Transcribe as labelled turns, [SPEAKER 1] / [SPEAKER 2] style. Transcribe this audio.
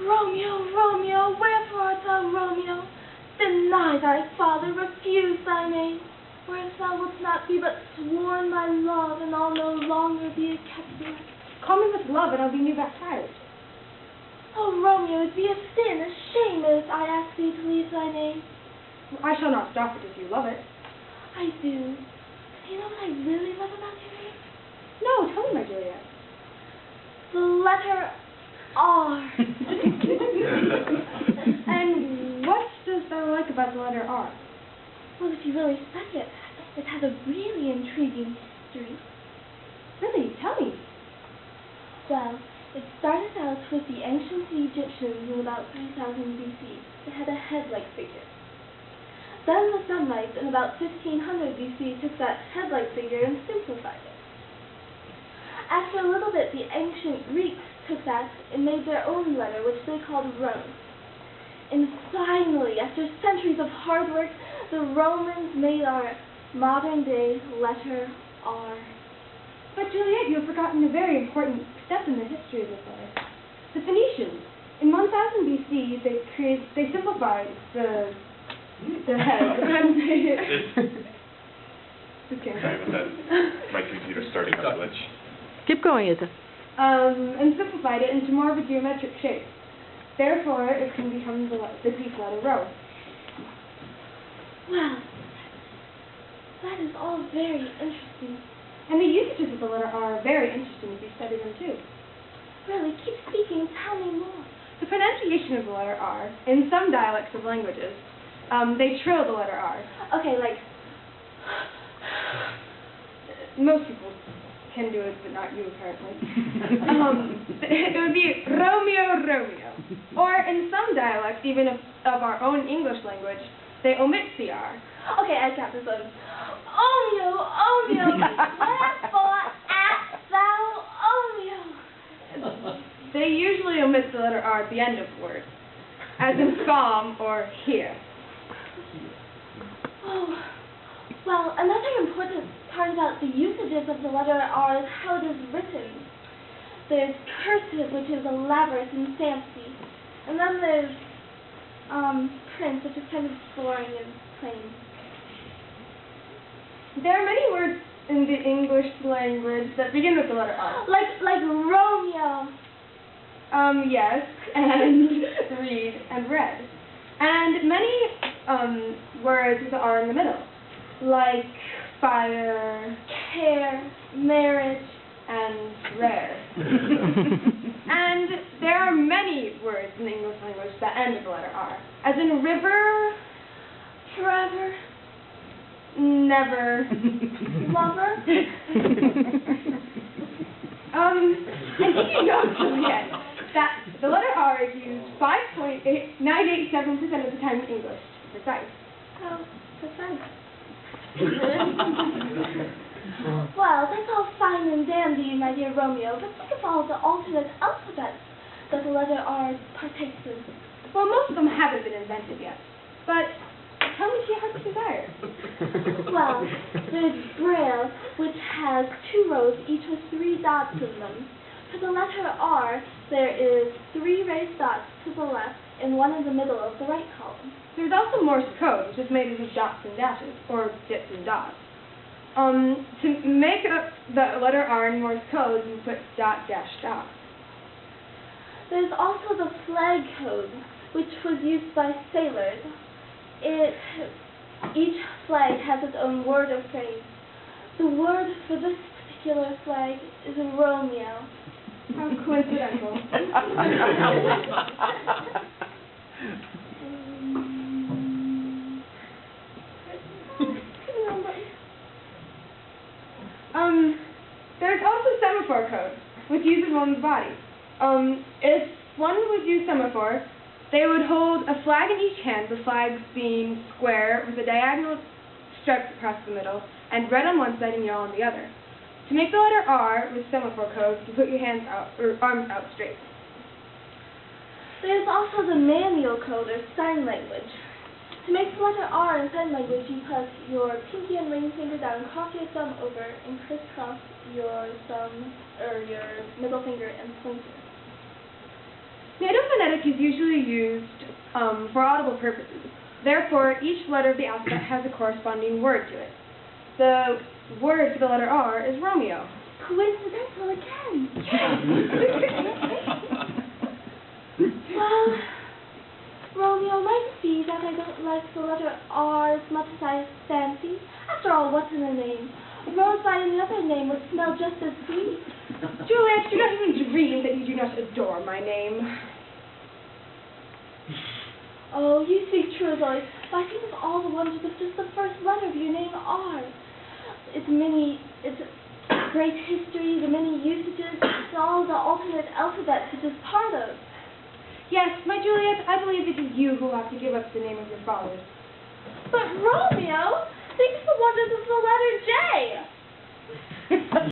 [SPEAKER 1] Romeo, Romeo, wherefore art thou Romeo? Deny thy father, refuse thy name. Whereas thou wilt not be but sworn by love, and I'll no longer be a Capulet.
[SPEAKER 2] Call me with love, and I'll be new baptized.
[SPEAKER 1] Oh, Romeo, it be a sin, a shame, if I ask thee to leave thy name.
[SPEAKER 2] I shall not stop it if you love it.
[SPEAKER 1] I do. Do you know what I really love about your name?
[SPEAKER 2] No, tell me, my Juliet.
[SPEAKER 1] The letter R.
[SPEAKER 2] And what does thou like about the letter R?
[SPEAKER 1] Well, if you really study it, it has a really intriguing history.
[SPEAKER 2] Really? Tell me.
[SPEAKER 1] Well, it started out with the ancient Egyptians in about 3000 BC. It had a head-like figure. Then the Semites in about 1500 BC took that head-like figure and simplified it. After a little bit, the ancient Greeks took that and made their own letter, which they called Rome. And finally, after centuries of hard work, the Romans made our modern-day letter R.
[SPEAKER 2] But Juliet, you have forgotten a very important step in the history of this letter. The Phoenicians. In 1000 BC, they simplified the head.
[SPEAKER 3] Sorry about that. My computer's starting to glitch.
[SPEAKER 4] Keep going, Isa.
[SPEAKER 2] And simplified it into more of a geometric shape. Therefore, it can become the Greek letter Rho.
[SPEAKER 1] Wow, that is all very interesting.
[SPEAKER 2] And the usages of the letter R are very interesting if you study them too.
[SPEAKER 1] Really, keep speaking, tell me more.
[SPEAKER 2] The pronunciation of the letter R, in some dialects of languages, they trill the letter R.
[SPEAKER 1] Okay, like...
[SPEAKER 2] Most people can do it, but not you, apparently. It would be Romeo, Romeo. Or in some dialects, even of our own English language, they omit the R.
[SPEAKER 1] Okay, I got this one. Omeo, Omeo, wherefore art thou Omeo?
[SPEAKER 2] They usually omit the letter R at the end of words, as in come or here.
[SPEAKER 1] Oh, well, another important part about the usages of the letter R is how it is written. There's cursive, which is elaborate and fancy, and then there's print, which is kind of boring and plain.
[SPEAKER 2] There are many words in the English language that begin with the letter R.
[SPEAKER 1] Like Romeo.
[SPEAKER 2] Yes, and read and read. And many words with the R in the middle, like fire,
[SPEAKER 1] care, marriage,
[SPEAKER 2] and rare. And there are many words in the English language that end with the letter R, as in river,
[SPEAKER 1] forever,
[SPEAKER 2] never,
[SPEAKER 1] lover.
[SPEAKER 2] And did you know, Juliet, that the letter R is used 5.987% of the time in English, to be precise.
[SPEAKER 1] Oh, precise. Well, that's all fine and dandy, my dear Romeo, but think of all the alternate alphabets that the letter R partakes in.
[SPEAKER 2] Well, most of them haven't been invented yet, but tell me to your heart's desire.
[SPEAKER 1] Well, there's Braille, which has 2 rows, each with 3 dots in them. For the letter R, there is 3 raised dots to the left and 1 in the middle of the right column.
[SPEAKER 2] There's also Morse code, which is made of dots and dashes, or dips and dots. To make up the letter R in Morse code, you put dot, dash, dot.
[SPEAKER 1] There's also the flag code, which was used by sailors. Each flag has its own word or phrase. The word for this particular flag is Romeo.
[SPEAKER 2] How coincidental. There's also semaphore code, which uses one's body. If one would use semaphore, they would hold a flag in each hand, the flags being square with a diagonal stripe across the middle, and red on one side and yellow on the other. To make the letter R with semaphore code, you put your hands out, or arms out straight.
[SPEAKER 1] There's also the manual code, or sign language. To make the letter R in sign language, you put your pinky and ring finger down, cross your thumb over, and crisscross your thumb, or your middle finger and pointer.
[SPEAKER 2] Native phonetic alphabetic is usually used for audible purposes. Therefore, each letter of the alphabet has a corresponding word to it. The word for the letter R is Romeo.
[SPEAKER 1] Coincidental again. Well, Romeo might see that I don't like the letter R as much as I fancy. After all, what's in a name? A rose by any other name would smell just as sweet.
[SPEAKER 2] Juliet, do not even dream that you do not adore my name.
[SPEAKER 1] Oh, you speak true, Lois. But I think of all the wonders of just the first letter of your name, R. It's a great history, the many usages, it's all the alternate alphabet it is part of.
[SPEAKER 2] Yes, my Juliet, I believe it is you who have to give up the name of your fathers.
[SPEAKER 1] But Romeo, think of the wonders of the letter J.